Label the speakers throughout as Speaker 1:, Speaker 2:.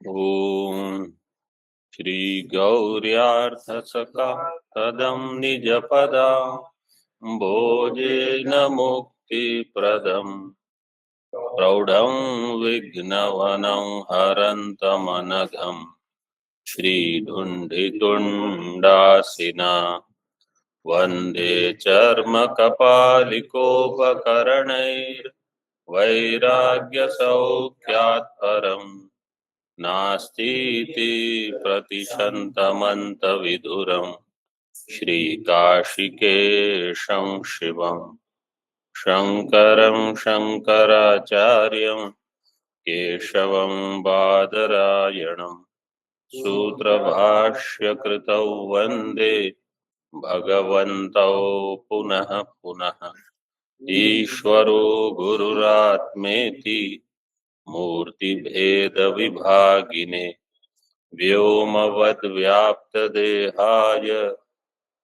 Speaker 1: ओम श्री गौर्यार्थ सका तदम निज पदा भोजेन मुक्ति प्रदम प्रौढ़ं विघ्नवनं हरन्तमनघम् श्रीधुण्डितुण्डासिना वन्दे चर्मकपालिकोपकरणैर्वैराग्यसौख्यात् परम् नास्तीति प्रतिशन्तमन्तविधुरम् श्रीकाशिकेशं शिवम् शङ्करं शङ्कराचार्यं केशवं बादरायणं सूत्रभाष्यकृतौ वन्दे भगवन्तौ पुनः पुनः ईश्वरो गुरुरात्मेति मूर्तिभेदविभागिने व्योमवद्व्याप्तदेहाय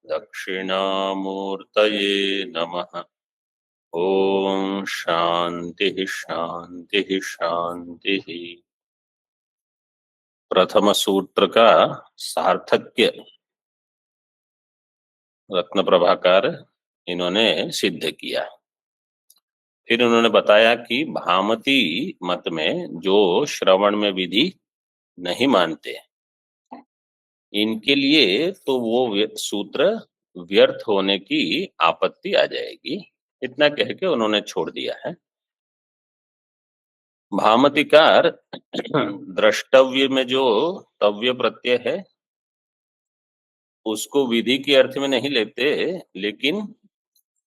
Speaker 1: दक्षिणामूर्तये नमः। ओम शांति शांति शांति। प्रथम सूत्र का सार्थक्य रत्न प्रभाकर इन्होंने सिद्ध किया। फिर उन्होंने बताया कि भामती मत में जो श्रवण में विधि नहीं मानते, इनके लिए तो वो सूत्र व्यर्थ होने की आपत्ति आ जाएगी। इतना कह के उन्होंने छोड़ दिया है। भामतिकार द्रष्टव्य में जो तव्य प्रत्यय है उसको विधि के अर्थ में नहीं लेते, लेकिन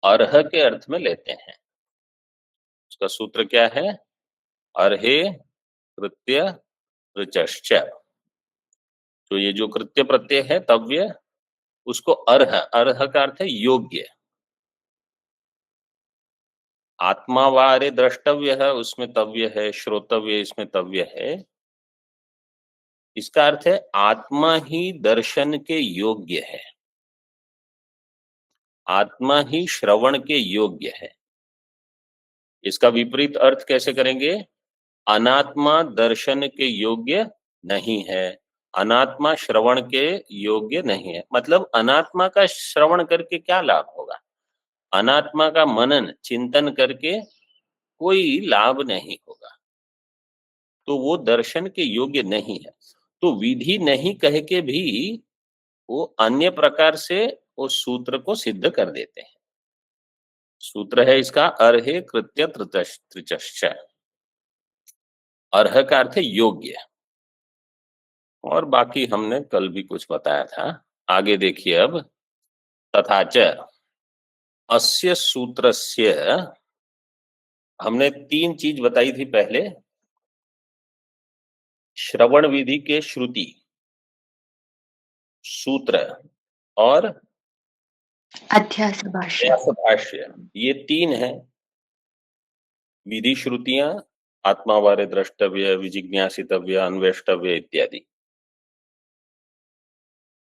Speaker 1: अर्ह के अर्थ में लेते हैं। उसका सूत्र क्या है? अर्हे कृत्य ऋचश्च। तो ये जो कृत्य प्रत्यय है तव्य, उसको अर्ह, अर्ह का अर्थ है योग्य। आत्मावारे द्रष्टव्य है, उसमें तव्य है, श्रोतव्य इसमें तव्य है। इसका अर्थ है आत्मा ही दर्शन के योग्य है, आत्मा ही श्रवण के योग्य है। इसका विपरीत अर्थ कैसे करेंगे? अनात्मा दर्शन के योग्य नहीं है, अनात्मा श्रवण के योग्य नहीं है। मतलब अनात्मा का श्रवण करके क्या लाभ होगा? अनात्मा का मनन चिंतन करके कोई लाभ नहीं होगा, तो वो दर्शन के योग्य नहीं है। तो विधि नहीं कह के भी वो अन्य प्रकार से उस सूत्र को सिद्ध कर देते हैं। सूत्र है इसका अर्हे कृत्य त्रिचश्च। अर्ह का अर्थ है योग्य, और बाकी हमने कल भी कुछ बताया था। आगे देखिए अब। तथाच अस्य सूत्रस्य, हमने तीन चीज बताई थी पहले। श्रवण विधि के श्रुति, सूत्र और
Speaker 2: अध्यास
Speaker 1: भाष्य, ये तीन है। विधि श्रुतियां आत्मावारे द्रष्टव्य, विजिज्ञासितव्य, अन्वेष्टव्य इत्यादि,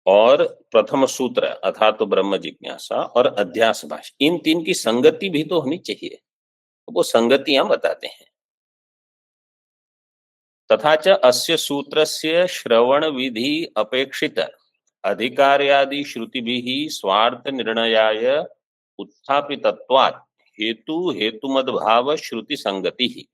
Speaker 1: और प्रथम सूत्र अथा तो ब्रह्म जिज्ञासा और अध्यास भाष्य, इन तीन की संगति भी तो होनी चाहिए। वो संगतियां बताते हैं। तथा च अस्य सूत्रस्य श्रवण विधि अपेक्षित अधिकार्यादि श्रुतिभिः स्वार्थ निर्णयाय उत्थापितत्वात् हेतु हेतुमद्भाव श्रुति संगति ही।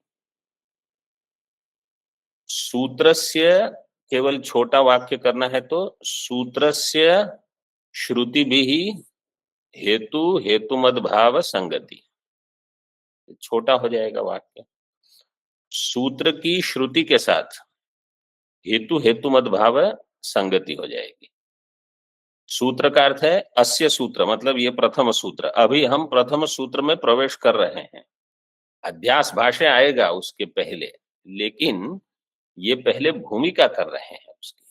Speaker 1: सूत्रस्य केवल छोटा वाक्य करना है तो सूत्रस्य श्रुतिभिः हेतु हेतुमद्भाव संगति, छोटा हो जाएगा वाक्य। सूत्र की श्रुति के साथ हेतु हेतुमद्भाव संगति हो जाएगी। सूत्र का अर्थ है अस्य सूत्र, मतलब ये प्रथम सूत्र। अभी हम प्रथम सूत्र में प्रवेश कर रहे हैं। अध्यास भाष्य आएगा उसके पहले, लेकिन ये पहले भूमिका कर रहे हैं उसकी।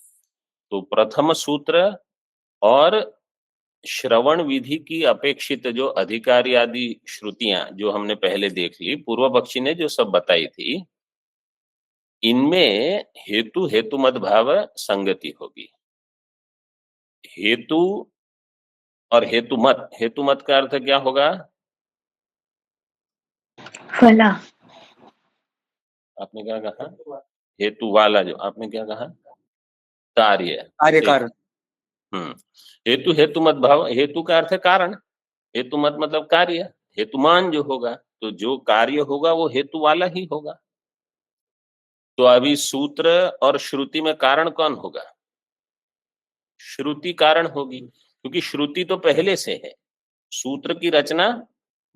Speaker 1: तो प्रथम सूत्र और श्रवण विधि की अपेक्षित जो अधिकारी आदि श्रुतियां जो हमने पहले देख ली, पूर्व पक्षी ने जो सब बताई थी, इनमें हेतु हेतुमत भाव संगति होगी। हेतु और हेतुमत, हेतुमत का अर्थ क्या होगा?
Speaker 2: फला।
Speaker 1: आपने क्या कहा? हेतु वाला, जो आपने क्या कहा, कार्य।
Speaker 3: कार्य
Speaker 1: ठीक।
Speaker 3: कारण।
Speaker 1: हेतु हेतु मत भाव, हेतु का अर्थ है कारण, हेतु मत मतलब कार्य, हेतुमान जो होगा, तो जो कार्य होगा वो हेतु वाला ही होगा। तो अभी सूत्र और श्रुति में कारण कौन होगा? श्रुति कारण होगी, क्योंकि श्रुति तो पहले से है, सूत्र की रचना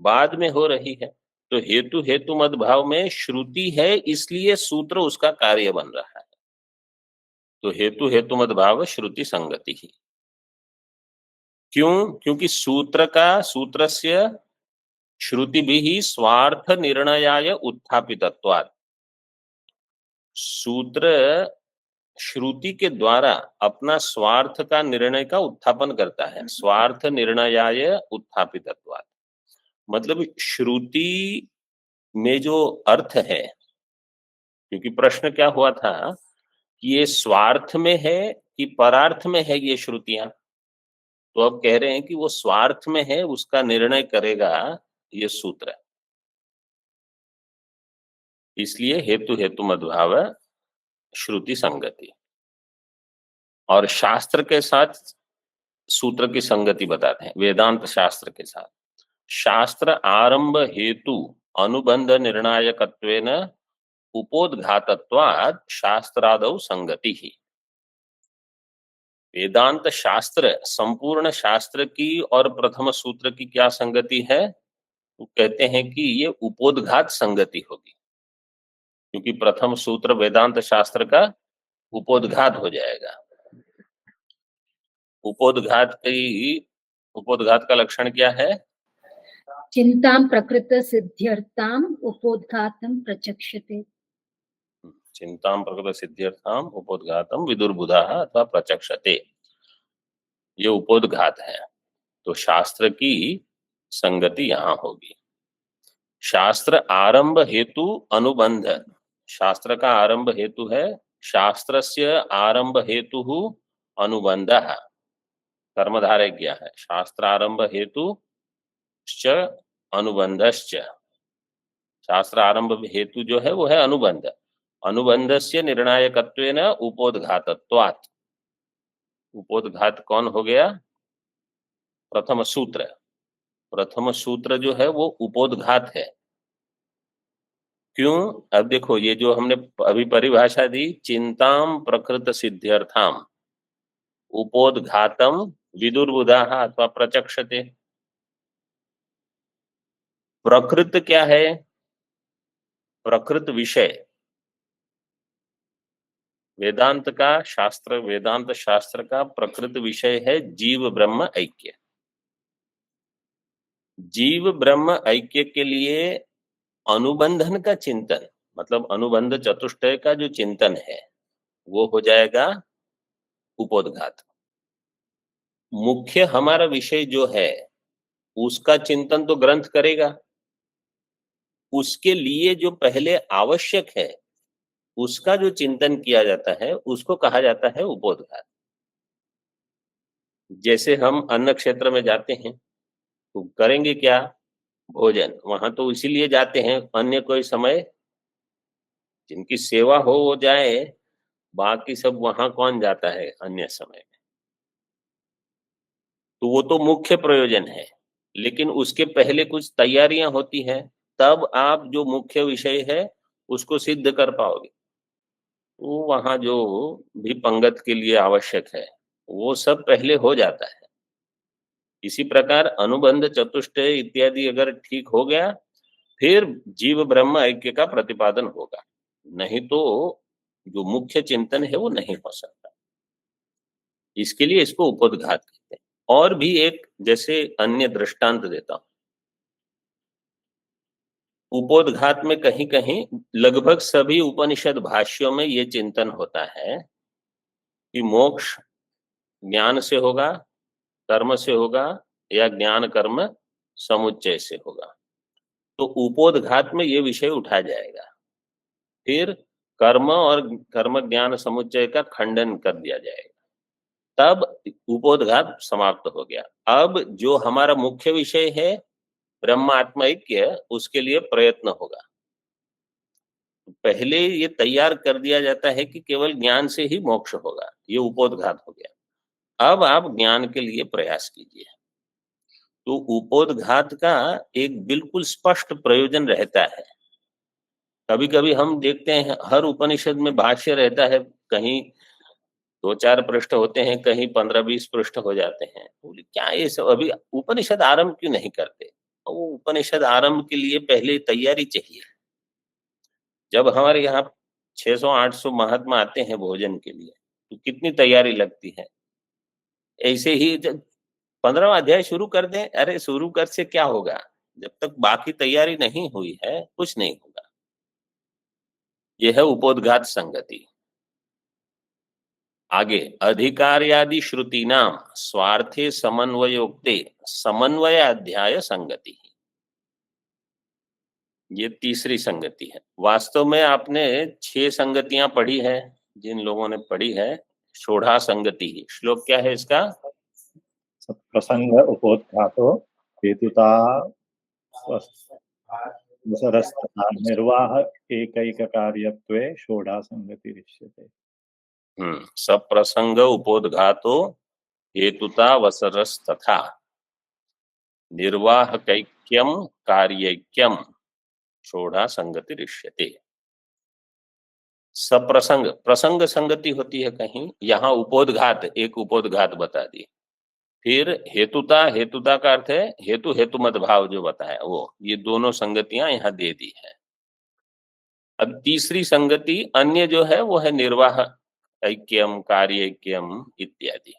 Speaker 1: बाद में हो रही है। तो हेतु हेतु मत भाव में श्रुति है, इसलिए सूत्र उसका कार्य बन रहा है। तो हेतु हेतु मत भाव श्रुति संगति ही। क्यों? क्योंकि सूत्रस्य श्रुति भी स्वार्थ निर्णयाय उत्थापितत्वात्। सूत्र श्रुति के द्वारा अपना स्वार्थ का निर्णय का उत्थापन करता है, स्वार्थ निर्णयाय उत्थापितत्वात्। मतलब श्रुति में जो अर्थ है, क्योंकि प्रश्न क्या हुआ था कि ये स्वार्थ में है कि परार्थ में है ये श्रुतियां, तो अब कह रहे हैं कि वो स्वार्थ में है, उसका निर्णय करेगा ये सूत्र। इसलिए हेतु हेतु मद्भाव श्रुति संगति। और शास्त्र के साथ सूत्र की संगति बताते हैं, वेदांत शास्त्र के साथ। शास्त्र आरंभ हेतु अनुबंध निर्णायकत्वेन उपोद्घातत्वात् शास्त्रादौ संगति ही। वेदांत शास्त्र संपूर्ण शास्त्र की और प्रथम सूत्र की क्या संगति है? तो कहते हैं कि ये उपोद्घात संगति होगी, क्योंकि प्रथम सूत्र वेदांत शास्त्र का उपोद्घात हो जाएगा। उपोद्घात का लक्षण क्या है?
Speaker 4: चिंतां प्रकृत सिद्ध्यर्थाम उपोद्घातम प्रचक्षते।
Speaker 1: चिंतां प्रकृत सिद्ध्यर्थाम उपोद्घातम विदुर्बुधा अथवा प्रचक्षते, ये उपोद्घात है। तो शास्त्र की संगति यहां होगी। शास्त्र आरंभ हेतु अनुबंध, शास्त्र का आरंभ हेतु है, शास्त्रस्य आरंभ हेतु अनुबंधः, कर्मधारय क्या है, शास्त्र आरंभ हेतु अनुबंधश्च। शास्त्र आरंभ हेतु जो है वो है अनुबंध, अनुबंधस्य निर्णायकत्वेन उपोद्घातत्वात्। उपोद्घात कौन हो गया? प्रथम सूत्र। प्रथम सूत्र जो है वो उपोद्घात है। क्यों? अब देखो, ये जो हमने अभी परिभाषा दी, चिंताम प्रकृत सिद्ध्यर्थाम उपोद्घातम विदुर्बुधाः अथवा प्रचक्षते। प्रकृत क्या है? प्रकृत विषय। वेदांत शास्त्र का प्रकृत विषय है जीव ब्रह्म ऐक्य। जीव ब्रह्म ऐक्य के लिए अनुबंधन का चिंतन, मतलब अनुबंध चतुष्टय का जो चिंतन है वो हो जाएगा उपोद्घात। मुख्य हमारा विषय जो है उसका चिंतन तो ग्रंथ करेगा, उसके लिए जो पहले आवश्यक है उसका जो चिंतन किया जाता है उसको कहा जाता है उपोद्घात। जैसे हम अन्न क्षेत्र में जाते हैं तो करेंगे क्या? भोजन। वहां तो इसीलिए जाते हैं, अन्य कोई समय जिनकी सेवा हो जाए, बाकी सब वहां कौन जाता है अन्य समय में? तो वो तो मुख्य प्रयोजन है, लेकिन उसके पहले कुछ तैयारियां होती हैं, तब आप जो मुख्य विषय है उसको सिद्ध कर पाओगे। तो वहां जो भी पंगत के लिए आवश्यक है वो सब पहले हो जाता है। इसी प्रकार अनुबंध चतुष्टय इत्यादि अगर ठीक हो गया, फिर जीव ब्रह्म ऐक्य का प्रतिपादन होगा, नहीं तो जो मुख्य चिंतन है वो नहीं हो सकता। इसके लिए इसको उपोद्घात कहते हैं। और भी एक जैसे अन्य दृष्टांत देता हूं। उपोद्घात में कहीं कहीं लगभग सभी उपनिषद भाष्यों में ये चिंतन होता है कि मोक्ष ज्ञान से होगा, कर्म से होगा, या ज्ञान कर्म समुच्चय से होगा। तो उपोद्घात में ये विषय उठा जाएगा, फिर कर्म और कर्म ज्ञान समुच्चय का खंडन कर दिया जाएगा, तब उपोद्घात समाप्त हो गया। अब जो हमारा मुख्य विषय है ब्रह्मात्म ऐक्य, उसके लिए प्रयत्न होगा। पहले ये तैयार कर दिया जाता है कि केवल ज्ञान से ही मोक्ष होगा, ये उपोद्घात हो गया। अब आप ज्ञान के लिए प्रयास कीजिए। तो उपोद्घात का एक बिल्कुल स्पष्ट प्रयोजन रहता है। कभी कभी हम देखते हैं हर उपनिषद में भाष्य रहता है, कहीं 2-4 पृष्ठ होते हैं, कहीं 15-20 पृष्ठ हो जाते हैं। बोले क्या ये सब अभी उपनिषद आरंभ क्यों नहीं करते? वो उपनिषद आरंभ के लिए पहले तैयारी चाहिए। जब हमारे यहाँ 600-800 महात्मा आते हैं भोजन के लिए, तो कितनी तैयारी लगती है। ऐसे ही जब 15वां अध्याय शुरू कर दें, अरे शुरू कर से क्या होगा, जब तक बाकी तैयारी नहीं हुई है कुछ नहीं होगा। यह है उपोद्घात संगति। आगे, अधिकार्यादि श्रुति नाम स्वार्थे समन्वयोक्ते समन्वय अध्याय संगति, ये तीसरी संगति है। वास्तव में आपने 6 संगतियां पढ़ी है, जिन लोगों ने पढ़ी है, षोडा संगति ही। श्लोक क्या है इसका?
Speaker 3: सत्प्रसंग उपोद्घातो हेतुता वसरस्तथा निर्वाह एकैक कार्यत्वे षोडा संगतिरिष्यते।
Speaker 1: सप्रसंग उपोद्घातो हेतुता वसरस तथा निर्वाह कैक्यम कार्यक्यम षोडा संगति रिष्यते। सप्रसंग, प्रसंग संगति होती है कहीं, यहाँ उपोद्घात, एक उपोद्घात बता दी। फिर हेतुता, हेतुता का अर्थ है हेतु हेतु मत भाव जो बताया वो, ये दोनों संगतियां यहाँ दे दी है। अब तीसरी संगति अन्य जो है वो है निर्वाह ऐक्यम कार्यक्यम इत्यादि।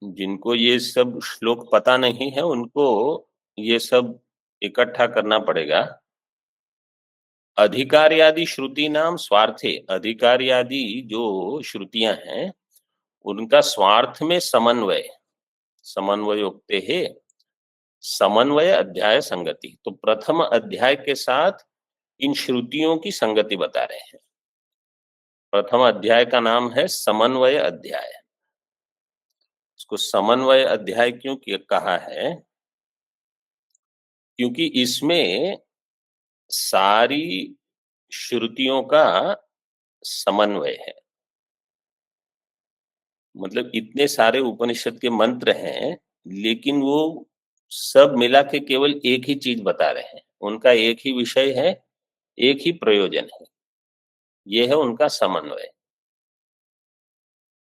Speaker 1: जिनको ये सब श्लोक पता नहीं है उनको ये सब इकट्ठा करना पड़ेगा। अधिकार्यादि श्रुति नाम स्वार्थे, अधिकार्यादि जो श्रुतियां हैं उनका स्वार्थ में समन्वय, समन्वयोक्ते है समन्वय अध्याय संगति। तो प्रथम अध्याय के साथ इन श्रुतियों की संगति बता रहे हैं। प्रथम अध्याय का नाम है समन्वय अध्याय। इसको समन्वय अध्याय क्यों कहा है? क्योंकि इसमें सारी श्रुतियों का समन्वय है। मतलब इतने सारे उपनिषद के मंत्र हैं, लेकिन वो सब मिला के केवल एक ही चीज बता रहे हैं। उनका एक ही विषय है, एक ही प्रयोजन है, ये है उनका समन्वय।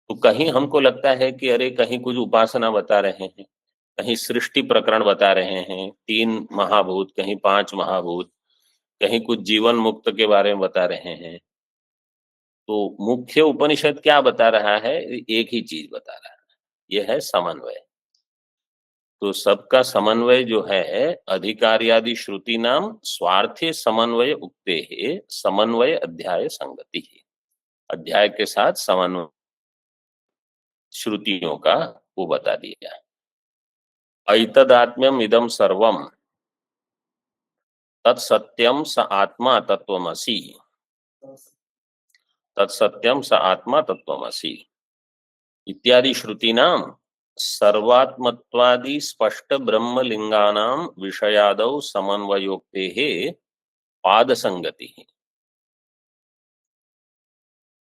Speaker 1: तो कहीं हमको लगता है कि अरे कहीं कुछ उपासना बता रहे हैं, कहीं सृष्टि प्रकरण बता रहे हैं, 3 महाभूत, कहीं 5 महाभूत, कहीं कुछ जीवन मुक्त के बारे में बता रहे हैं। तो मुख्य उपनिषद क्या बता रहा है? एक ही चीज बता रहा है, यह है समन्वय। तो सबका समन्वय जो है अधिकार्यादि श्रुति नाम स्वार्थे समन्वय उक्ते है समन्वय अध्याय संगति है। अध्याय के साथ समन्वय श्रुतियों का वो बता दिया। ऐतदात्म्यम इदम सर्वम तत्सत्यम स आत्मा तत्वमसि, तत्सत्यम स आत्मा तत्वमसि इत्यादि श्रुतीनाम सर्वात्मत्वादि स्पष्ट ब्रह्मलिंगानां विषयादौ समन्वयोक्तेः पाद संगति।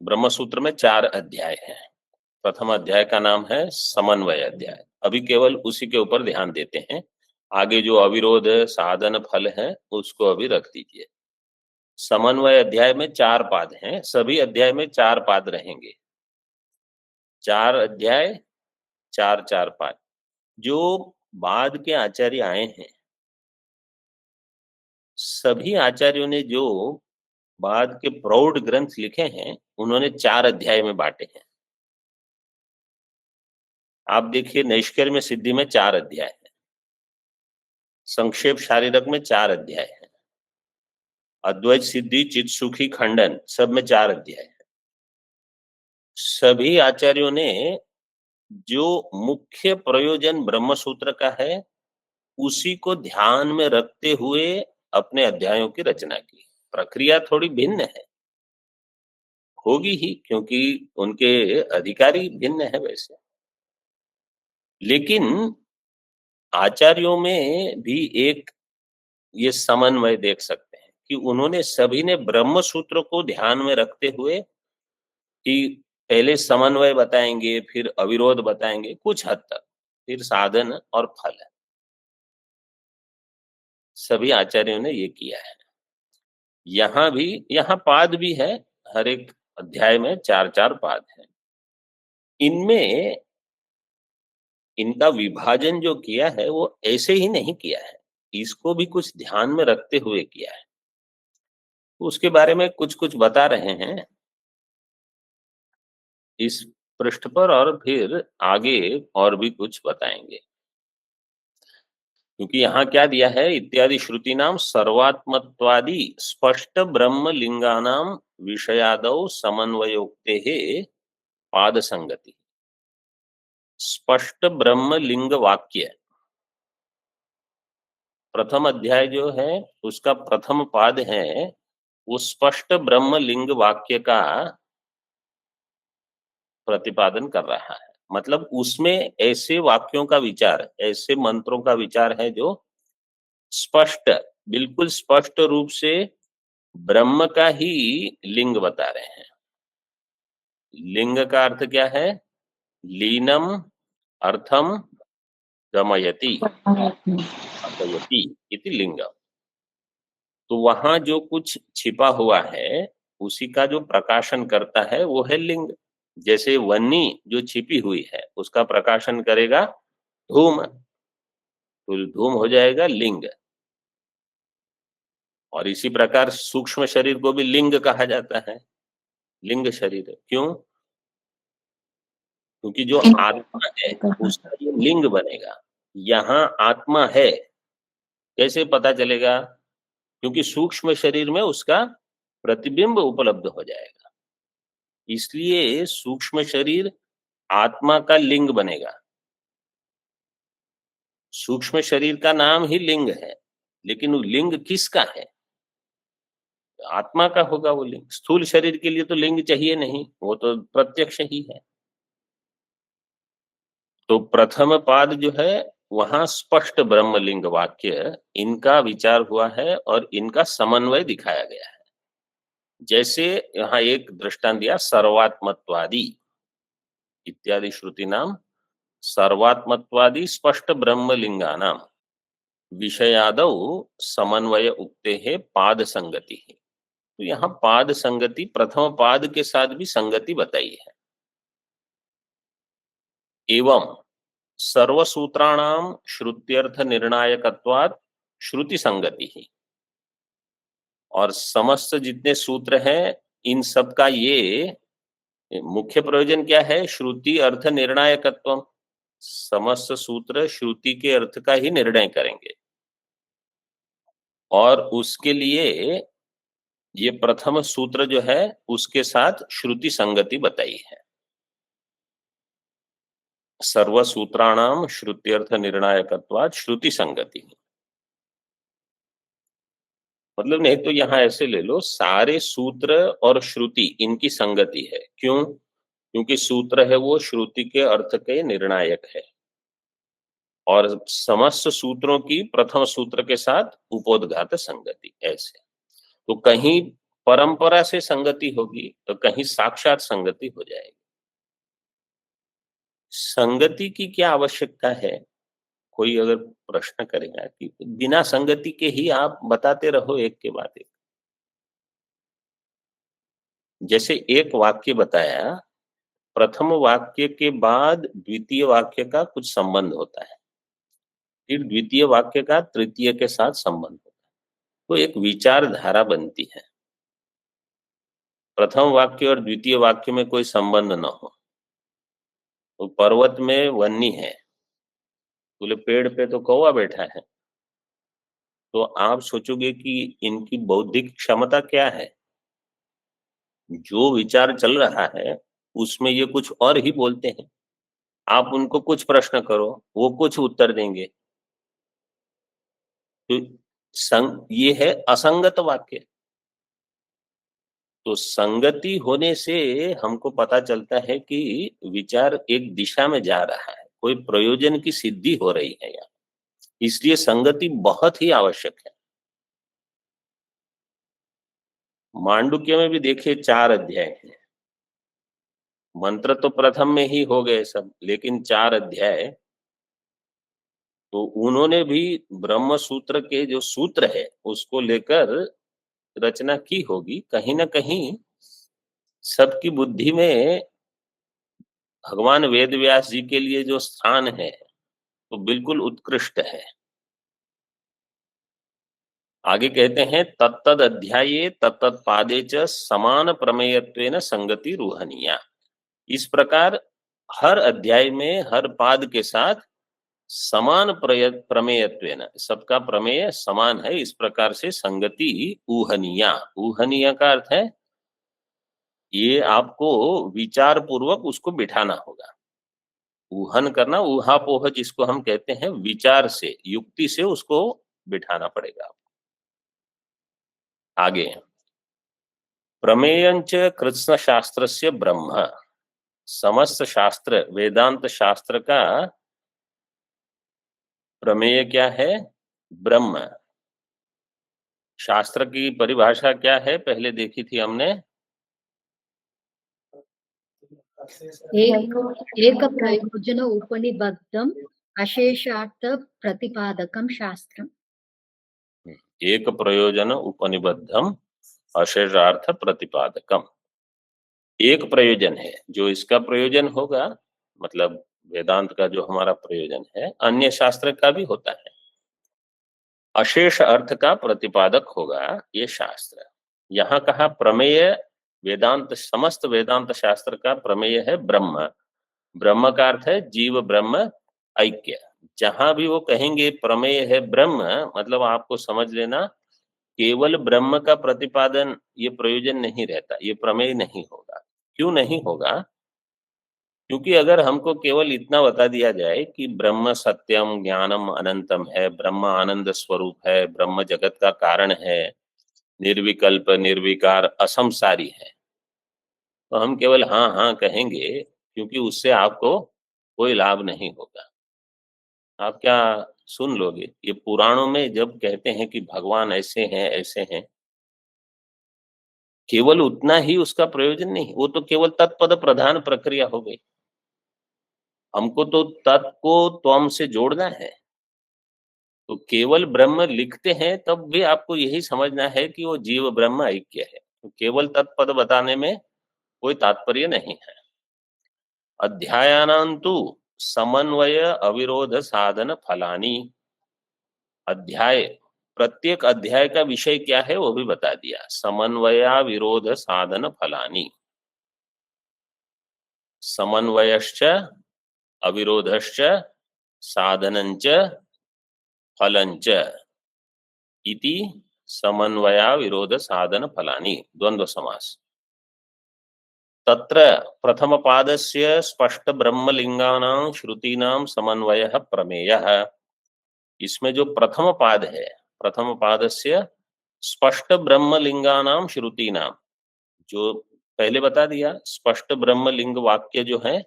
Speaker 1: ब्रह्मसूत्र में 4 अध्याय हैं। प्रथम अध्याय का नाम है समन्वय अध्याय। अभी केवल उसी के ऊपर ध्यान देते हैं, आगे जो अविरोध साधन फल है उसको अभी रख दीजिए। समन्वय अध्याय में 4 पाद हैं, सभी अध्याय में 4 पाद रहेंगे। 4 अध्याय 4 पाद। जो बाद के आचार्य आए हैं, सभी आचार्यों ने जो बाद के प्रौढ़ ग्रंथ लिखे हैं उन्होंने 4 अध्याय में बांटे हैं। आप देखिए नैष्कर्म्य सिद्धि में 4 अध्याय है, संक्षेप शारीरक में 4 अध्याय है, अद्वैत सिद्धि चित सुखी खंडन सब में 4 अध्याय है। सभी आचार्यों ने जो मुख्य प्रयोजन ब्रह्मसूत्र का है उसी को ध्यान में रखते हुए अपने अध्यायों की रचना की। प्रक्रिया थोड़ी भिन्न है, होगी ही, क्योंकि उनके अधिकारी भिन्न है वैसे, लेकिन आचार्यों में भी एक ये समन्वय देख सकते हैं कि उन्होंने सभी ने ब्रह्म सूत्र को ध्यान में रखते हुए कि पहले समन्वय बताएंगे, फिर अविरोध बताएंगे कुछ हद तक, फिर साधन और फल, सभी आचार्यों ने ये किया है। यहाँ पाद भी है, हर एक अध्याय में 4-4 पाद है। इनमें इनका विभाजन जो किया है वो ऐसे ही नहीं किया है, इसको भी कुछ ध्यान में रखते हुए किया है। तो उसके बारे में कुछ कुछ बता रहे हैं इस पृष्ठ पर, और फिर आगे और भी कुछ बताएंगे। क्योंकि यहाँ क्या दिया है, इत्यादि श्रुति नाम सर्वात्मत्वादि स्पष्ट ब्रह्म लिंगानाम विषयादौ समन्वयोक्ते पाद संगति। स्पष्ट ब्रह्म लिंग वाक्य प्रथम अध्याय जो है उसका प्रथम पाद है, वो स्पष्ट ब्रह्म लिंग वाक्य का प्रतिपादन कर रहा है। मतलब उसमें ऐसे वाक्यों का विचार, ऐसे मंत्रों का विचार है जो स्पष्ट, बिल्कुल स्पष्ट रूप से ब्रह्म का ही लिंग बता रहे हैं। लिंग का अर्थ क्या है, लीनम अर्थम गमयति अर्थयति इति लिंग। तो वहां जो कुछ छिपा हुआ है उसी का जो प्रकाशन करता है वो है लिंग। जैसे वन्नी जो छिपी हुई है उसका प्रकाशन करेगा धूम, तो धूम हो जाएगा लिंग। और इसी प्रकार सूक्ष्म शरीर को भी लिंग कहा जाता है, लिंग शरीर। क्यों? क्योंकि जो आत्मा है उसका ये लिंग बनेगा। यहाँ आत्मा है कैसे पता चलेगा? क्योंकि सूक्ष्म शरीर में उसका प्रतिबिंब उपलब्ध हो जाएगा, इसलिए सूक्ष्म शरीर आत्मा का लिंग बनेगा। सूक्ष्म शरीर का नाम ही लिंग है, लेकिन वो लिंग किसका है? आत्मा का होगा वो लिंग। स्थूल शरीर के लिए तो लिंग चाहिए नहीं, वो तो प्रत्यक्ष ही है। तो प्रथम पाद जो है वहां स्पष्ट ब्रह्मलिंग वाक्य इनका विचार हुआ है और इनका समन्वय दिखाया गया है। जैसे यहाँ एक दृष्टांत दिया, सर्वात्मत्वादि इत्यादि श्रुति नाम सर्वात्मत्वादि स्पष्ट ब्रह्मलिंगानाम विषयादौ समन्वय उक्ते है पाद संगति है। तो यहाँ पाद संगति, प्रथम पाद के साथ भी संगति बताई है। एवं सर्वसूत्राणाम श्रुत्यर्थ निर्णायकत्वात् श्रुति संगति ही। और समस्त जितने सूत्र हैं इन सब का ये मुख्य प्रयोजन क्या है? श्रुति अर्थ निर्णायकत्व। समस्त सूत्र श्रुति के अर्थ का ही निर्णय करेंगे, और उसके लिए ये प्रथम सूत्र जो है उसके साथ श्रुति संगति बताई है। सर्वसूत्राणाम श्रुत्यर्थ निर्णायकत्वात् श्रुति संगति। मतलब नहीं तो यहां ऐसे ले लो, सारे सूत्र और श्रुति इनकी संगति है। क्यों? क्योंकि सूत्र है वो श्रुति के अर्थ के निर्णायक है, और समस्त सूत्रों की प्रथम सूत्र के साथ उपोद्घात संगति। ऐसे तो कहीं परंपरा से संगति होगी तो कहीं साक्षात संगति हो जाएगी। संगति की क्या आवश्यकता है? कोई अगर प्रश्न करेगा कि बिना संगति के ही आप बताते रहो एक के बाद एक। जैसे एक वाक्य बताया, प्रथम वाक्य के बाद द्वितीय वाक्य का कुछ संबंध होता है, फिर द्वितीय वाक्य का तृतीय के साथ संबंध होता है, तो एक विचारधारा बनती है। प्रथम वाक्य और द्वितीय वाक्य में कोई संबंध न हो, तो पर्वत में वन्नी है, बोले पेड़ पे तो कौवा बैठा है, तो आप सोचोगे कि इनकी बौद्धिक क्षमता क्या है? जो विचार चल रहा है उसमें ये कुछ और ही बोलते हैं। आप उनको कुछ प्रश्न करो, वो कुछ उत्तर देंगे। तो ये है असंगत वाक्य। तो संगति होने से हमको पता चलता है कि विचार एक दिशा में जा रहा है, कोई प्रयोजन की सिद्धि हो रही है यहाँ। इसलिए संगति बहुत ही आवश्यक है। मांडुक्य में भी देखिए 4 अध्याय हैं। मंत्र तो प्रथम में ही हो गए सब, लेकिन 4 अध्याय, तो उन्होंने भी ब्रह्म सूत्र के जो सूत्र है उसको लेकर रचना की होगी। कहीं ना कहीं सबकी बुद्धि में भगवान वेद व्यास जी के लिए जो स्थान है तो बिल्कुल उत्कृष्ट है। आगे कहते हैं तत्तद अध्याये तत्तद पादे च समान प्रमेयत्वेन संगति रूहनीया। इस प्रकार हर अध्याय में हर पाद के साथ समान प्रमेयत्वेन, सबका प्रमेय समान है, इस प्रकार से संगति ऊहनीया। ऊहनीया का अर्थ है ये आपको विचार पूर्वक उसको बिठाना होगा। ऊहन करना, ऊहापोह जिसको हम कहते हैं, विचार से युक्ति से उसको बिठाना पड़ेगा। आगे प्रमेयंच कृष्ण शास्त्रस्य ब्रह्म, समस्त शास्त्र वेदांत शास्त्र का प्रमेय क्या है? ब्रह्म। शास्त्र की परिभाषा क्या है पहले देखी थी हमने?
Speaker 4: एक प्रयोजन उपनिबद्धम अशेषार्थ प्रतिपादकम शास्त्रम।
Speaker 1: एक प्रयोजन उपनिबद्धम अशेषार्थ प्रतिपादकम। एक प्रयोजन है जो इसका प्रयोजन होगा, मतलब वेदांत का जो हमारा प्रयोजन है, अन्य शास्त्र का भी होता है। अशेष अर्थ का प्रतिपादक होगा ये शास्त्र। यहाँ कहा प्रमेय, वेदांत, समस्त वेदांत शास्त्र का प्रमेय है ब्रह्म। ब्रह्म का अर्थ है जीव ब्रह्म ऐक्य। जहां भी वो कहेंगे प्रमेय है ब्रह्म, मतलब आपको समझ लेना केवल ब्रह्म का प्रतिपादन ये प्रयोजन नहीं रहता, ये प्रमेय नहीं होगा। क्यों नहीं होगा? क्योंकि अगर हमको केवल इतना बता दिया जाए कि ब्रह्म सत्यम ज्ञानम अनंतम है, ब्रह्म आनंद स्वरूप है, ब्रह्म जगत का कारण है, निर्विकल्प निर्विकार असंसारी है, तो हम केवल हाँ हाँ कहेंगे, क्योंकि उससे आपको कोई लाभ नहीं होगा। आप क्या सुन लोगे? ये पुराणों में जब कहते हैं कि भगवान ऐसे हैं ऐसे हैं, केवल उतना ही उसका प्रयोजन नहीं, वो तो केवल तत्पद प्रधान प्रक्रिया हो गई। हमको तो तत् को त्वम से जोड़ना है। तो केवल ब्रह्म लिखते हैं तब भी आपको यही समझना है कि वो जीव ब्रह्म ऐक्य है। तो केवल तत्पद बताने में कोई तात्पर्य नहीं है। अध्यायानांतु समन्वय अविरोध साधन फलानी। अध्याय, प्रत्येक अध्याय का विषय क्या है वो भी बता दिया। समन्वया विरोध साधन फलानी। समन्वयश्च अविरोधश्च साधनंच फलंच इति समन्वया विरोध साधन फलानी। द्वंद्व समास। तत्र प्रथम पादस्य स्पष्ट ब्रह्मलिंगानां श्रुतीनां समन्वयः प्रमेयः। इसमें जो प्रथम पाद है, प्रथम पादस्य स्पष्ट ब्रह्मलिंगानां श्रुतीनां, जो पहले बता दिया स्पष्ट ब्रह्मलिंग वाक्य जो है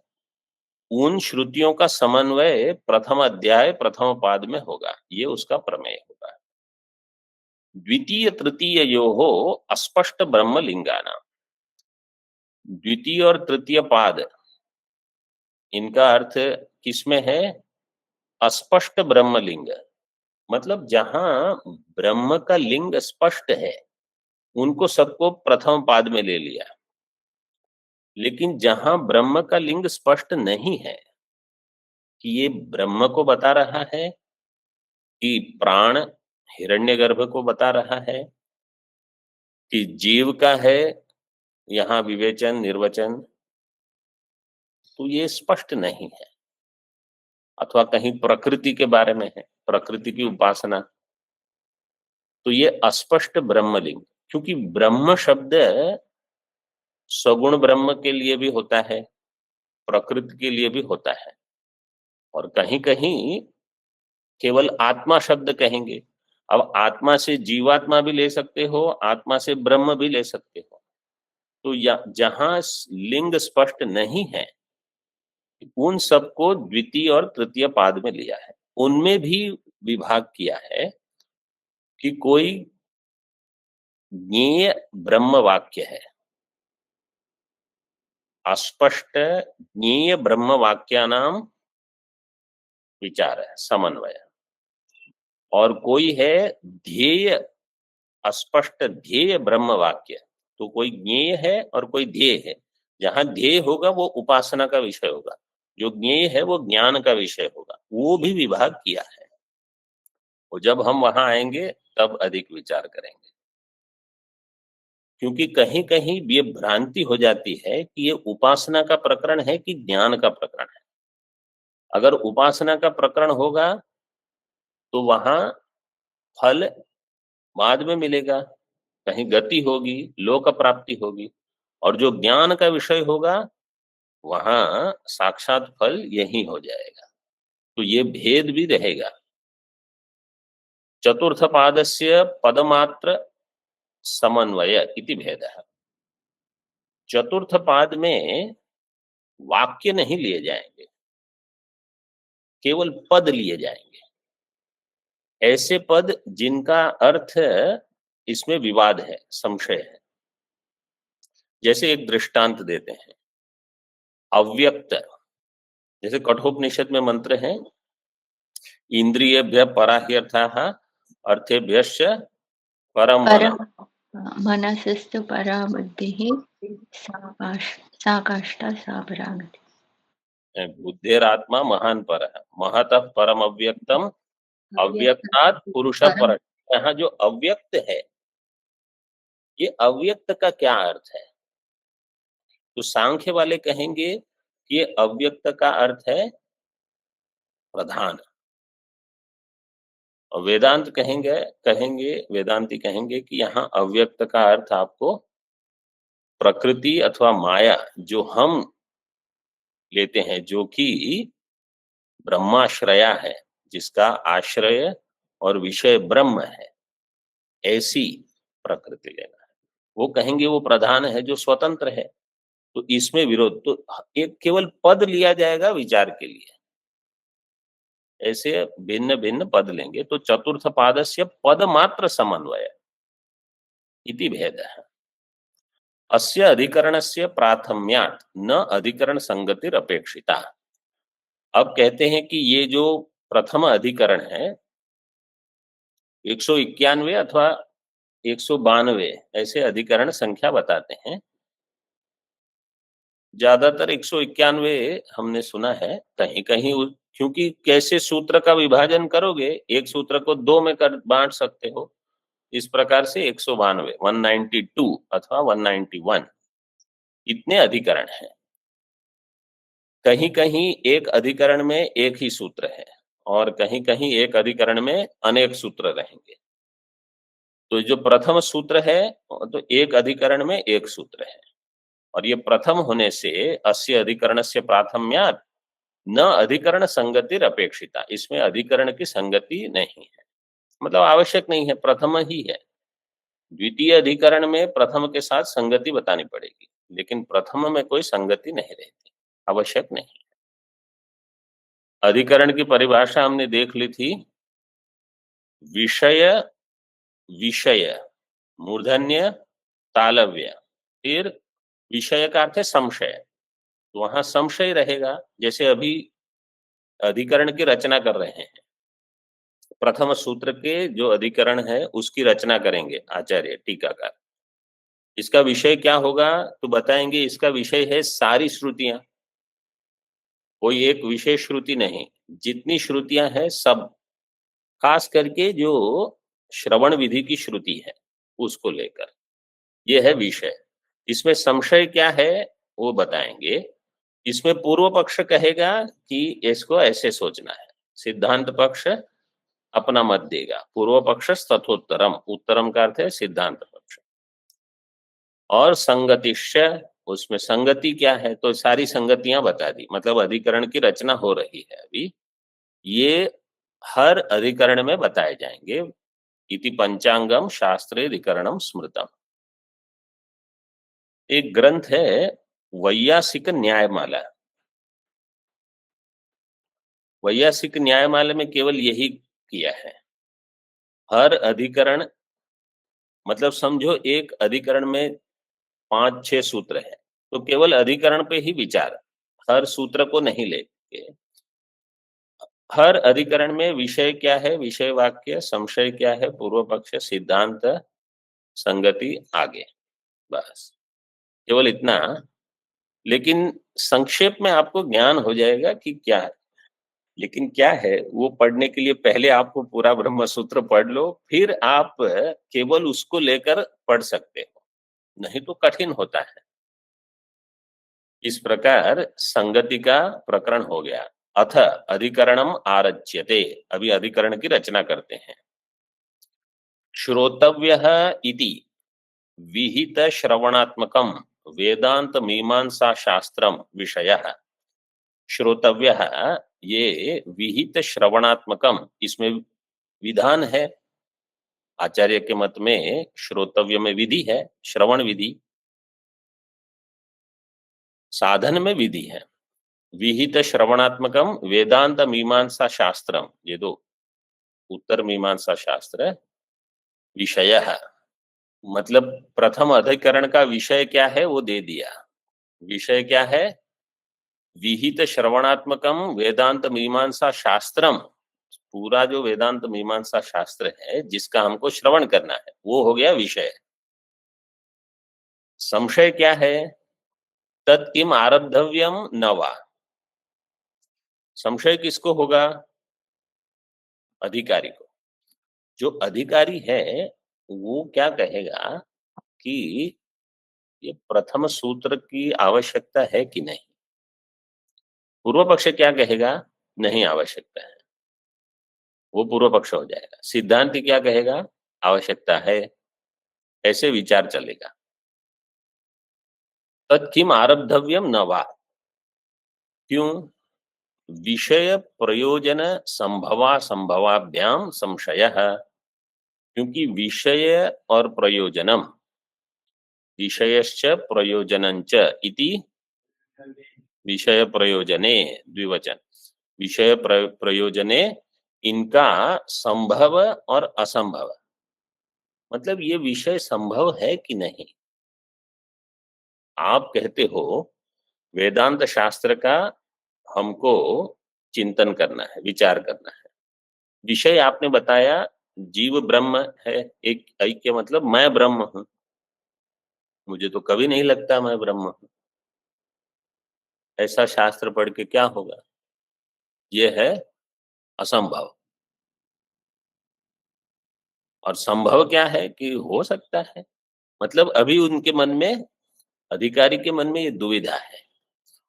Speaker 1: उन श्रुतियों का समन्वय प्रथम अध्याय प्रथम पाद में होगा, ये उसका प्रमेय होगा। द्वितीय तृतीय यो हो अस्पष्ट ब्रह्मलिंगानां। द्वितीय और तृतीय पाद, इनका अर्थ किसमें है? अस्पष्ट ब्रह्मलिंग, मतलब जहां ब्रह्म का लिंग स्पष्ट है उनको सबको प्रथम पाद में ले लिया। लेकिन जहां ब्रह्म का लिंग स्पष्ट नहीं है कि ये ब्रह्म को बता रहा है कि प्राण हिरण्यगर्भ को बता रहा है कि जीव का है यहाँ विवेचन निर्वचन, तो ये स्पष्ट नहीं है। अथवा कहीं प्रकृति के बारे में है, प्रकृति की उपासना, तो ये अस्पष्ट ब्रह्मलिंग। क्योंकि ब्रह्म शब्द सगुण ब्रह्म के लिए भी होता है, प्रकृति के लिए भी होता है, और कहीं कहीं केवल आत्मा शब्द कहेंगे। अब आत्मा से जीवात्मा भी ले सकते हो, आत्मा से ब्रह्म भी ले सकते हो। तो जहां लिंग स्पष्ट नहीं है उन सबको द्वितीय और तृतीय पाद में लिया है। उनमें भी विभाग किया है कि कोई ज्ञेय ब्रह्म वाक्य है। अस्पष्ट ज्ञेय ब्रह्म वाक्यानाम विचार है, समन्वय। और कोई है ध्येय, अस्पष्ट ध्येय ब्रह्म वाक्य। तो कोई ज्ञेय है और कोई ध्येय है। जहां ध्येय होगा वो उपासना का विषय होगा, जो ज्ञेय है वो ज्ञान का विषय होगा, वो भी विभाग किया है। और जब हम वहां आएंगे तब अधिक विचार करेंगे, क्योंकि कहीं कहीं ये भ्रांति हो जाती है कि ये उपासना का प्रकरण है कि ज्ञान का प्रकरण है। अगर उपासना का प्रकरण होगा तो वहां फल बाद में मिलेगा, कहीं गति होगी, लोक प्राप्ति होगी। और जो ज्ञान का विषय होगा वहां साक्षात फल यही हो जाएगा। तो ये भेद भी रहेगा। चतुर्थ पादस्य पदमात्र समन्वय इति भेदः। चतुर्थ पाद में वाक्य नहीं लिए जाएंगे, केवल पद लिए जाएंगे। ऐसे पद जिनका अर्थ इसमें विवाद है, संशय है। जैसे एक दृष्टांत देते हैं, अव्यक्त। जैसे कठोपनिषद में मंत्र है, इंद्रियेभ्यः परा ह्यर्थाः अर्थेभ्यश्च परम मनः।
Speaker 2: मनसस्तु परा बुद्धिः सा काष्ठा सा परागति।
Speaker 1: बुद्धिरात्मा महान पर है, महतः परम अव्यक्तम अव्यक्तात् पुरुष पर। यहाँ जो अव्यक्त है, ये अव्यक्त का क्या अर्थ है? तो सांख्य वाले कहेंगे कि ये अव्यक्त का अर्थ है प्रधान। और वेदांत कहेंगे वेदांती कहेंगे कि यहाँ अव्यक्त का अर्थ आपको प्रकृति अथवा माया जो हम लेते हैं, जो कि ब्रह्माश्रया है, जिसका आश्रय और विषय ब्रह्म है, ऐसी प्रकृति लेना है। वो कहेंगे वो प्रधान है जो स्वतंत्र है। तो इसमें विरोध, तो एक केवल पद लिया जाएगा विचार के लिए, ऐसे भिन्न भिन्न पद लेंगे। तो चतुर्थ पादस्य पद मात्र समन्वय इति भेदः। अस्य अधिकरणस्य प्राथम्यात् न अधिकरण संगतिर अपेक्षिता। अब कहते हैं कि ये जो प्रथम अधिकरण है, 191 अथवा 192 ऐसे अधिकरण संख्या बताते हैं। ज्यादातर 191 हमने सुना है, कहीं कहीं क्योंकि कैसे सूत्र का विभाजन करोगे, एक सूत्र को दो में कर बांट सकते हो। इस प्रकार से 192, 192 अथवा 191 इतने अधिकरण हैं। कहीं कहीं एक अधिकरण में एक ही सूत्र है और कहीं कहीं एक अधिकरण में अनेक सूत्र रहेंगे। तो जो प्रथम सूत्र है तो एक अधिकरण में एक सूत्र है, और ये प्रथम होने से अस्य अधिकरणस्य प्राथम्यात् न अधिकरण संगतिर अपेक्षिता। इसमें अधिकरण की संगति नहीं है, मतलब आवश्यक नहीं है, प्रथम ही है। द्वितीय अधिकरण में प्रथम के साथ संगति बतानी पड़ेगी, लेकिन प्रथम में कोई संगति नहीं रहती, आवश्यक नहीं। अधिकरण की परिभाषा हमने देख ली थी, विषय विषय मूर्धन्य तालव्य, फिर विषय का अर्थ है संशय। तो वहां संशय रहेगा। जैसे अभी अधिकरण की रचना कर रहे हैं, प्रथम सूत्र के जो अधिकरण है उसकी रचना करेंगे आचार्य टीकाकार। इसका विषय क्या होगा तो बताएंगे, इसका विषय है सारी श्रुतियां, कोई एक विशेष श्रुति नहीं, जितनी श्रुतियां हैं सब, खास करके जो श्रवण विधि की श्रुति है उसको लेकर, यह है विषय। इसमें संशय क्या है वो बताएंगे। इसमें पूर्व पक्ष कहेगा कि इसको ऐसे सोचना है, सिद्धांत पक्ष अपना मत देगा। पूर्व पक्ष तथोत्तरम, उत्तरम का अर्थ है सिद्धांत पक्ष। और संगतिश्य, उसमें संगति क्या है तो सारी संगतियां बता दी, मतलब अधिकरण की रचना हो रही है अभी, ये हर अधिकरण में बताए जाएंगे। इति पंचांगम शास्त्रे अधिकरणम स्मृतम। एक ग्रंथ है वैयासिक न्यायमाला। वैयासिक न्यायमाला में केवल यही किया है, हर अधिकरण मतलब समझो एक अधिकरण में 5-6 सूत्र है, तो केवल अधिकरण पे ही विचार, हर सूत्र को नहीं लेके। हर अधिकरण में विषय क्या है, विषय वाक्य, संशय क्या है, पूर्व पक्ष, सिद्धांत, संगति, आगे, बस केवल इतना। लेकिन संक्षेप में आपको ज्ञान हो जाएगा कि क्या है। लेकिन क्या है, वो पढ़ने के लिए पहले आपको पूरा ब्रह्म सूत्र पढ़ लो, फिर आप केवल उसको लेकर पढ़ सकते हो, नहीं तो कठिन होता है। इस प्रकार संगति का प्रकरण हो गया। अथ अधिकरणम आरच्यते, अभी अधिकरण की रचना करते हैं। श्रोतव्यः इति विहित श्रवणात्मकम वेदांत मीमांसा शास्त्रम विषयः। श्रोतव्यः, ये विहित श्रवणात्मकम, इसमें विधान है। आचार्य के मत में श्रोतव्य में विधि है, श्रवण विधि, साधन में विधि है। विहित श्रवणात्मकम वेदांत मीमांसा शास्त्रम, ये दो उत्तर मीमांसा शास्त्र। विषय मतलब प्रथम अधिकरण का विषय क्या है वो दे दिया। विषय क्या है? विहित श्रवणात्मकम वेदांत मीमांसा शास्त्रम, पूरा जो वेदांत मीमांसा शास्त्र है जिसका हमको श्रवण करना है वो हो गया विषय। संशय क्या है? तत्किम आरब्धव्यम न वा, संशय किसको होगा? अधिकारी को। जो अधिकारी है वो क्या कहेगा कि ये प्रथम सूत्र की आवश्यकता है कि नहीं। पूर्व पक्ष क्या कहेगा? नहीं आवश्यकता है, वो पूर्व पक्ष हो जाएगा। सिद्धांत क्या कहेगा? आवश्यकता है। ऐसे विचार चलेगा। तत्किम आरब्धव्यम न वा, क्यों? विषय प्रयोजन संभवा संभवाभ्याम संशयः, क्योंकि विषय और प्रयोजनम, विषयश्च प्रयोजनञ्च इति, विषय प्रयोजने द्विवचन, विषय प्रयोजने, इनका संभव और असंभव, मतलब ये विषय संभव है कि नहीं। आप कहते हो वेदांत शास्त्र का हमको चिंतन करना है, विचार करना है। विषय आपने बताया जीव ब्रह्म है, एक ऐक्य, मतलब मैं ब्रह्म हूं। मुझे तो कभी नहीं लगता मैं ब्रह्म हूं। ऐसा शास्त्र पढ़ के क्या होगा? यह है असंभव। और संभव क्या है कि हो सकता है, मतलब अभी उनके मन में, अधिकारी के मन में ये दुविधा है।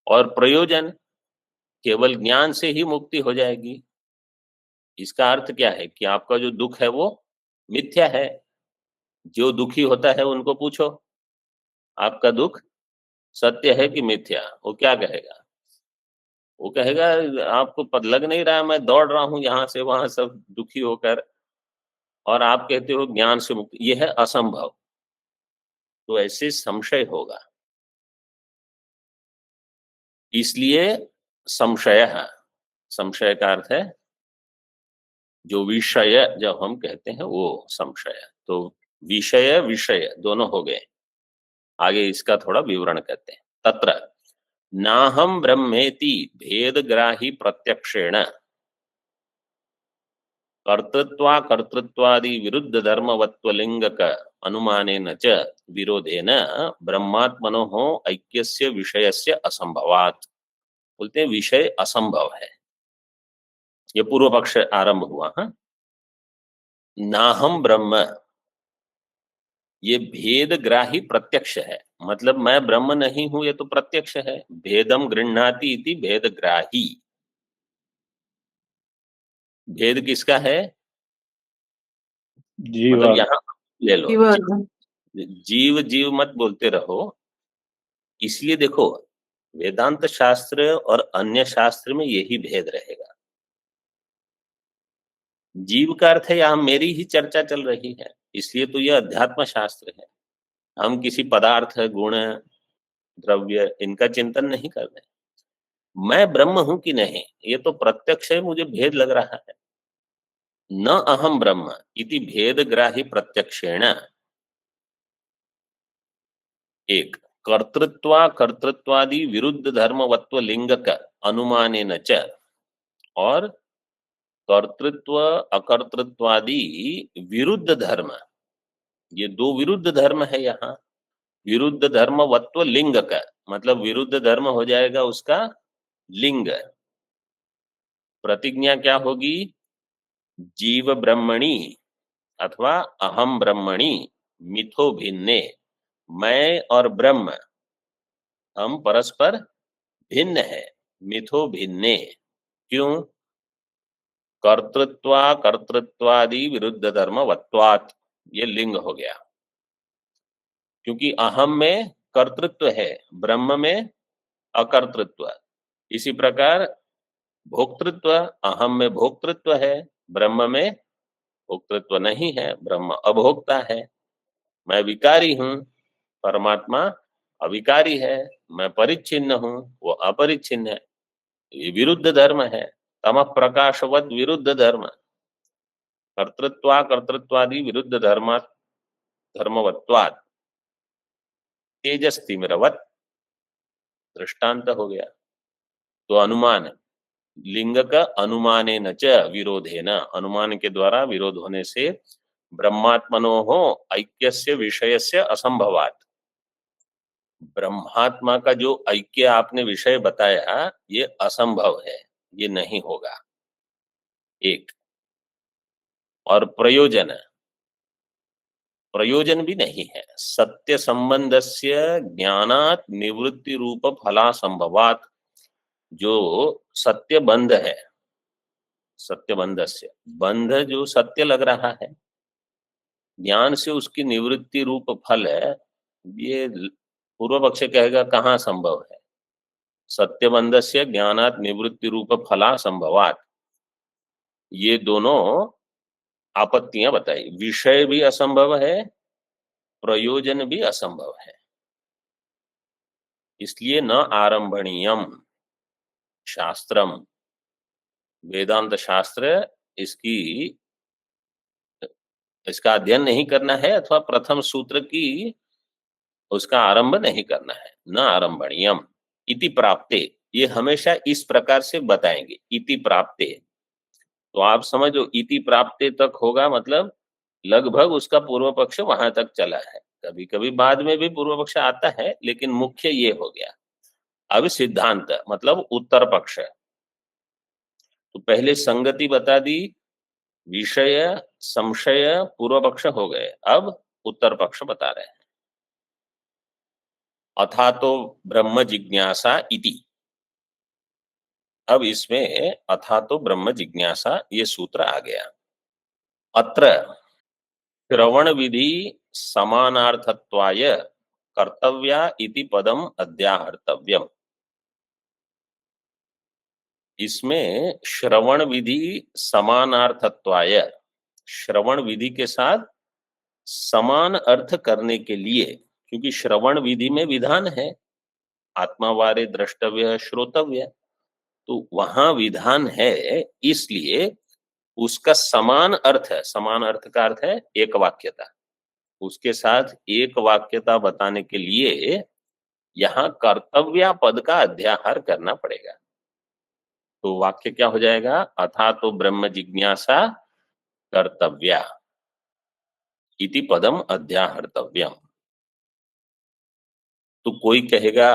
Speaker 1: और प्रयोजन, केवल ज्ञान से ही मुक्ति हो जाएगी। इसका अर्थ क्या है कि आपका जो दुख है वो मिथ्या है। जो दुखी होता है उनको पूछो आपका दुख सत्य है कि मिथ्या, वो क्या कहेगा? वो कहेगा आपको पता लग नहीं रहा, मैं दौड़ रहा हूं यहां से वहां सब दुखी होकर, और आप कहते हो ज्ञान से मुक्ति, यह है असंभव। तो ऐसे संशय होगा, इसलिए संशय है। संशय का अर्थ है जो विषय जब हम कहते हैं वो संशय। तो विषय विषय दोनों हो गए। आगे इसका थोड़ा विवरण करते हैं। तत्र नाहम ब्रह्मेति भेदग्राही प्रत्यक्षेण कर्तृत्वा कर्तृत्वादि विरुद्ध धर्मवत्वलिंगक अनुमानेन च विरोधेन ब्रह्मात्मनोः ऐक्यस्य विषयस्य असंभवात्। बोलते हैं विषय असंभव है। ये पूर्व पक्ष आरंभ हुआ। हाँ, नाहम ब्रह्म, ये भेदग्राही प्रत्यक्ष है, मतलब मैं ब्रह्म नहीं हूं, ये तो प्रत्यक्ष है। भेदम गृह्णाति इति भेदग्राही। भेद किसका है?
Speaker 3: जीव
Speaker 1: मतलब यहाँ ले लो, जीव जीव मत बोलते रहो। इसलिए देखो, वेदांत शास्त्र और अन्य शास्त्र में यही भेद रहेगा। जीव का अर्थ है यहां मेरी ही चर्चा चल रही है, इसलिए तो यह अध्यात्म शास्त्र है। हम किसी पदार्थ, गुण, द्रव्य इनका चिंतन नहीं कर रहे। मैं ब्रह्म हूं कि नहीं ये तो प्रत्यक्ष है, मुझे भेद लग रहा है। न अहम ब्रह्म इति भेदग्राही प्रत्यक्षेण एक कर्तृत्वादि विरुद्ध धर्मवत्व लिंगक अनुमानेन च, और कर्तृत्व अकर्तृत्वादि विरुद्ध धर्म, ये दो विरुद्ध धर्म है यहाँ। विरुद्ध धर्मवत्व लिंग का मतलब विरुद्ध धर्म हो जाएगा उसका लिंग। प्रतिज्ञा क्या होगी? जीव ब्रह्मणि अथवा अहम ब्रह्मणि मिथो भिन्ने, मैं और ब्रह्म हम परस्पर भिन्न है। मिथो भिन्ने क्यों? कर्तृत्वादि विरुद्ध धर्मवत्वात्, ये लिंग हो गया। क्योंकि अहम में कर्तृत्व है, ब्रह्म में अकर्तृत्व। इसी प्रकार भोक्तृत्व, अहम में भोक्तृत्व है, ब्रह्म में भोक्तृत्व नहीं है, ब्रह्म अभोक्ता है। मैं विकारी हूं, परमात्मा अविकारी है। मैं परिच्छिन्न हूं, वो अपरिच्छिन्न है। ये विरुद्ध धर्म है, तम प्रकाशवद विरुद्ध धर्म। कर्तृत्वादि विरुद्ध धर्मवत्वात् तेजस्तिमिरवत्, दृष्टांत हो गया। तो अनुमान, लिंग का अनुमाने न च विरोधेन, अनुमान के द्वारा विरोध होने से ब्रह्मात्मनो हो ऐक्यस्य विषयस्य असंभवात्, ब्रह्मात्मा का जो ऐक्य आपने विषय बताया ये असंभव है, ये नहीं होगा। एक और प्रयोजन भी नहीं है। सत्य संबंधस्य ज्ञानात् निवृत्ति रूप फला संभवात्, जो सत्य बंध है, सत्य बंधस्य, बंध जो सत्य लग रहा है, ज्ञान से उसकी निवृत्ति रूप फल है, ये पूर्व पक्ष कहेगा कहाँ संभव है? सत्य बंधस्य ज्ञानात् निवृत्ति रूप फला संभवात्, ये दोनों आपत्तियां बताई। विषय भी असंभव है, प्रयोजन भी असंभव है, इसलिए न आरंभणीयम शास्त्रम, वेदांत शास्त्र इसका अध्ययन नहीं करना है, अथवा प्रथम सूत्र की उसका आरंभ नहीं करना है। न आरंभणीयम इति प्राप्ते, ये हमेशा इस प्रकार से बताएंगे, इति प्राप्ते। तो आप समझो इति प्राप्ते तक होगा, मतलब लगभग उसका पूर्व पक्ष वहां तक चला है। कभी कभी बाद में भी पूर्व पक्ष आता है, लेकिन मुख्य ये हो गया। अब सिद्धांत मतलब उत्तर पक्ष। तो पहले संगति बता दी, विषय संशय पूर्व पक्ष हो गए, अब उत्तर पक्ष बता रहे हैं। अथा तो ब्रह्म जिज्ञासा इति, अब इसमें अथा तो ब्रह्म जिज्ञासा ये सूत्र आ गया। अत्र श्रवण विधि समानार्थत्वाय कर्तव्या इति पदम अध्याहर्तव्यम, इसमें श्रवण विधि समानार्थत्वाय, श्रवण विधि के साथ समान अर्थ करने के लिए, क्योंकि श्रवण विधि में विधान है, आत्मावारे द्रष्टव्य श्रोतव्य, तो वहां विधान है, इसलिए उसका समान अर्थ है। समान अर्थ का अर्थ है एक वाक्यता, उसके साथ एक वाक्यता बताने के लिए यहाँ कर्तव्य पद का अध्याहार करना पड़ेगा। तो वाक्य क्या हो जाएगा? अथा तो ब्रह्म जिज्ञासा कर्तव्या इति पदम अध्याहर्तव्यम। तो कोई कहेगा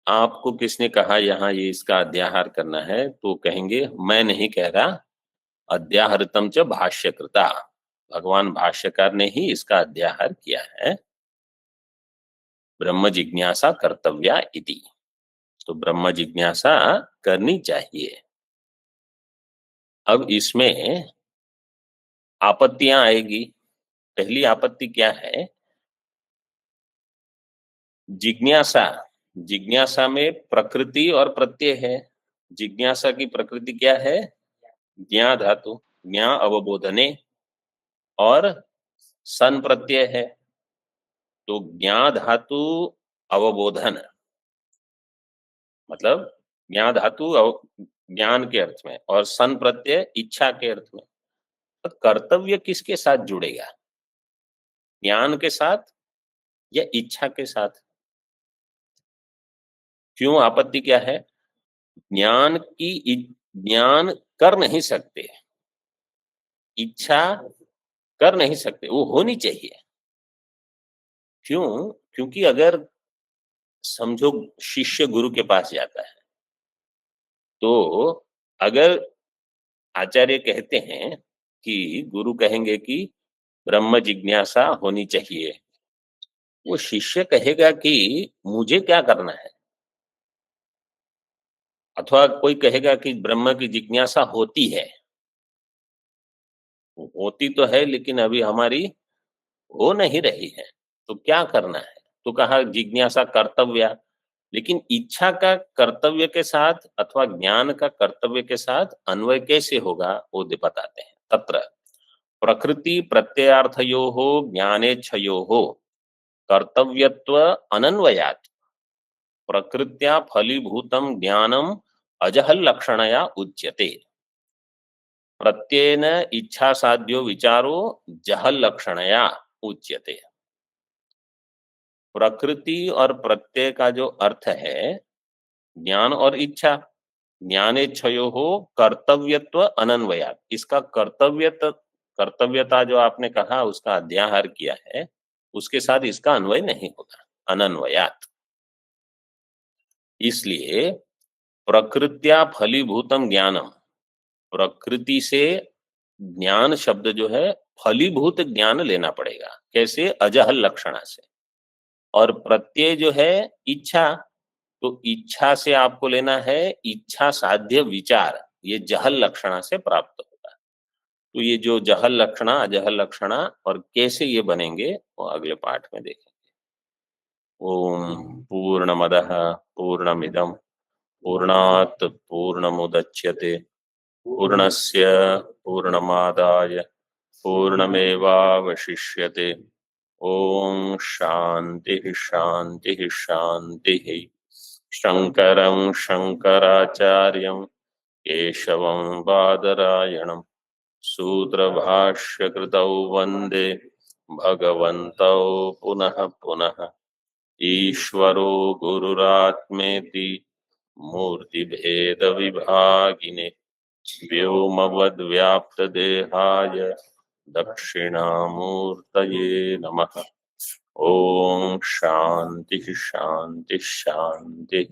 Speaker 1: आपको किसने कहा यहाँ ये इसका अध्याहार करना है? तो कहेंगे मैं नहीं कह रहा, अध्याहृतम च भाष्यकृता, भगवान भाष्यकार ने ही इसका अध्याहार किया है। ब्रह्म जिज्ञासा कर्तव्या इति, तो ब्रह्म जिज्ञासा करनी चाहिए। अब इसमें आपत्तियां आएगी। पहली आपत्ति क्या है? जिज्ञासा, जिज्ञासा में प्रकृति और प्रत्यय है। जिज्ञासा की प्रकृति क्या है? ज्ञा धातु, ज्ञा अवबोधने, और सन प्रत्यय है। तो ज्ञा धातु अवबोधन, मतलब ज्ञा धातु ज्ञान के अर्थ में, और सन प्रत्यय इच्छा के अर्थ में। तो कर्तव्य किसके साथ जुड़ेगा? ज्ञान के साथ या इच्छा के साथ? क्यों आपत्ति क्या है? ज्ञान कर नहीं सकते, इच्छा कर नहीं सकते, वो होनी चाहिए। क्यों? क्योंकि अगर समझो शिष्य गुरु के पास जाता है, तो अगर आचार्य कहते हैं कि गुरु कहेंगे कि ब्रह्म जिज्ञासा होनी चाहिए, वो शिष्य कहेगा कि मुझे क्या करना है, अथवा कोई कहेगा कि ब्रह्म की जिज्ञासा होती है, होती तो है लेकिन अभी हमारी हो नहीं रही है, तो क्या करना है? तो कहा जिज्ञासा कर्तव्य, लेकिन इच्छा का कर्तव्य के साथ अथवा ज्ञान का कर्तव्य के साथ अन्वय कैसे होगा वो बताते हैं। तत्र प्रकृति प्रत्ययार्थयोः ज्ञानेच्छयोः कर्तव्यत्व अनन्वयात् प्रकृत्या फलीभूतं ज्ञानम अजहल लक्षणया उच्यते। प्रत्ययेन इच्छा साध्यो विचारो जहल लक्षणया उच्यते। प्रकृति और प्रत्यय का जो अर्थ है ज्ञान और इच्छा, ज्ञानेच्छयो हो कर्तव्यत्व अनन्वयात, इसका कर्तव्यता जो आपने कहा उसका अध्याहार किया है, उसके साथ इसका अन्वय नहीं होगा, अनन्वयात। इसलिए प्रकृत्या फलीभूतम ज्ञानम, प्रकृति से ज्ञान शब्द जो है फलीभूत ज्ञान लेना पड़ेगा, कैसे? अजहल लक्षणा से। और प्रत्यय जो है इच्छा, तो इच्छा से आपको लेना है इच्छा साध्य विचार, ये जहल लक्षणा से प्राप्त होगा। तो ये जो जहल लक्षणा अजहल लक्षणा और कैसे ये बनेंगे वो अगले पाठ में देखेंगे। ओम पूर्णमदः पूर्णमिदं पूर्णात् पूर्णमुदच्यते पूर्णस्य पूर्णमादाय पूर्णमेवावशिष्यते। ओम शांति शांति शांति। शंकरं शंकराचार्यं केशवं बादरायणं सूत्रभाष्यकृतौ वन्दे भगवन्तौ पुनः पुनः। ईश्वरो गुरुरात्मेति मूर्तिभेदविभागिने व्योमवद्व्याप्तदेहाय दक्षिणामूर्तये नमः। ओम शांति शांति शांति।